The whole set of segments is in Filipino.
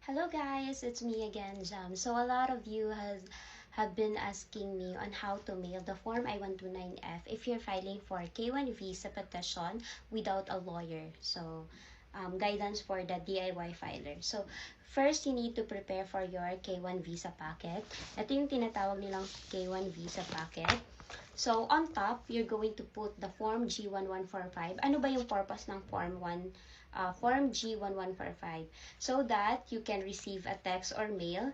Hello guys, it's me again, Jam. So a lot of you have been asking me on how to mail the Form I-129F if you're filing for K-1 visa petition without a lawyer. So guidance for the DIY filer. So first, you need to prepare for your K-1 visa packet. Ito yung tinatawag nilang K-1 visa packet. So on top, you're going to put the Form G1145. Ano ba yung purpose ng Form G1145? So that you can receive a text or mail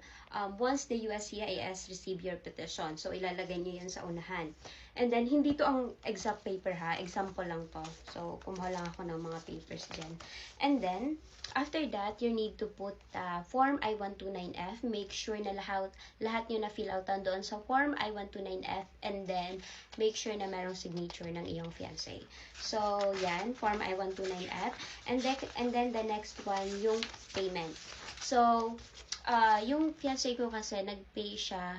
once the USCIS receive your petition. So ilalagay nyo yan sa unahan. And then, hindi to ang exact paper ha. Example lang to. So, kumuha lang ako ng mga papers dyan. And then, after that, you need to put Form I-129F. Make sure na lahat nyo na fill outan doon sa Form I-129F. And then, make sure na merong signature ng iyong fiancé. So, yan. Form I-129F. And then, the next one, yung payment. So, yung fiancé ko kasi, nag-pay siya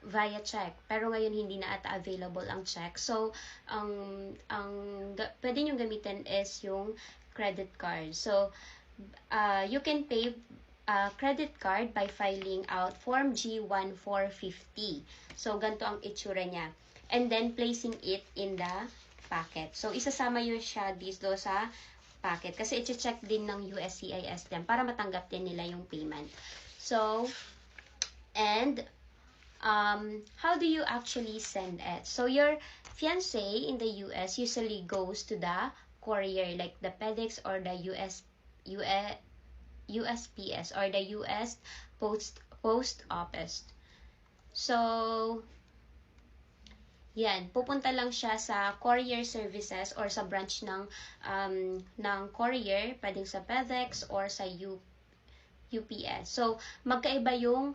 via check. Pero ngayon hindi na ata available ang check. So, pwede nyo gamitin is yung credit card. So, you can pay credit card by filing out Form G1450. So, ganito ang itsura niya. And then, placing it in the packet. So, isasama yun siya dito sa packet. Kasi i-check din ng USCIS din para matanggap din nila yung payment. So, and how do you actually send it? So your fiancé in the US usually goes to the courier like the FedEx or the USPS or the US Post Office. So, yan, pupunta lang siya sa courier services or sa branch ng courier, pwedeng sa FedEx or sa UPS. So, magkaiba yung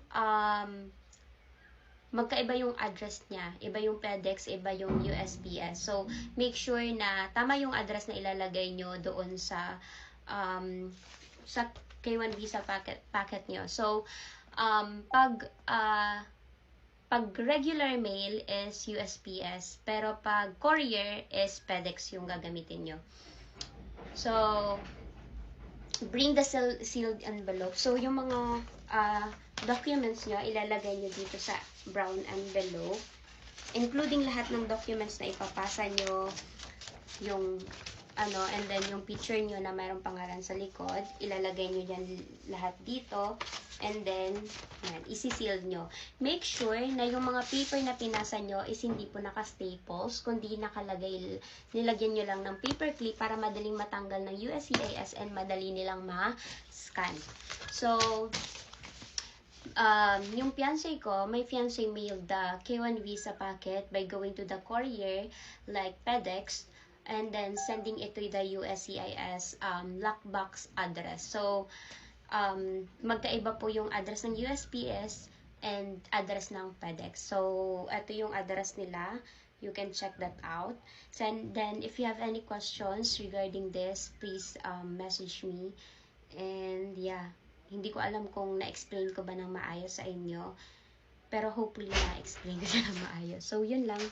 address niya. Iba yung FedEx, iba yung USPS. So, make sure na tama yung address na ilalagay nyo doon sa K1 visa packet nyo. So, pag regular mail is USPS, pero pag courier is FedEx yung gagamitin nyo. So, bring the sealed envelope. So, yung mga documents nyo, ilalagay nyo dito sa brown envelope. Including lahat ng documents na ipapasa nyo, yung and then yung picture nyo na mayroong pangalan sa likod, ilalagay nyo yan lahat dito. And then, yan, isi-seal nyo. Make sure na yung mga paper na pinasa nyo is hindi po naka-staples, kundi nakalagay, nilagyan nyo lang ng paper clip para madaling matanggal ng USCIS and madali nilang ma-scan. So, yung fiancé ko, my fiancé mailed the K1 visa packet by going to the courier like FedEx and then sending it to the USCIS lockbox address. So, magkaiba po yung address ng USPS and address ng FedEx. So, ito yung address nila. You can check that out. And then, if you have any questions regarding this, please message me. And yeah, hindi ko alam kung na-explain ko ba ng maayos sa inyo. Pero hopefully na-explain ko siya ng maayos. So, yun lang.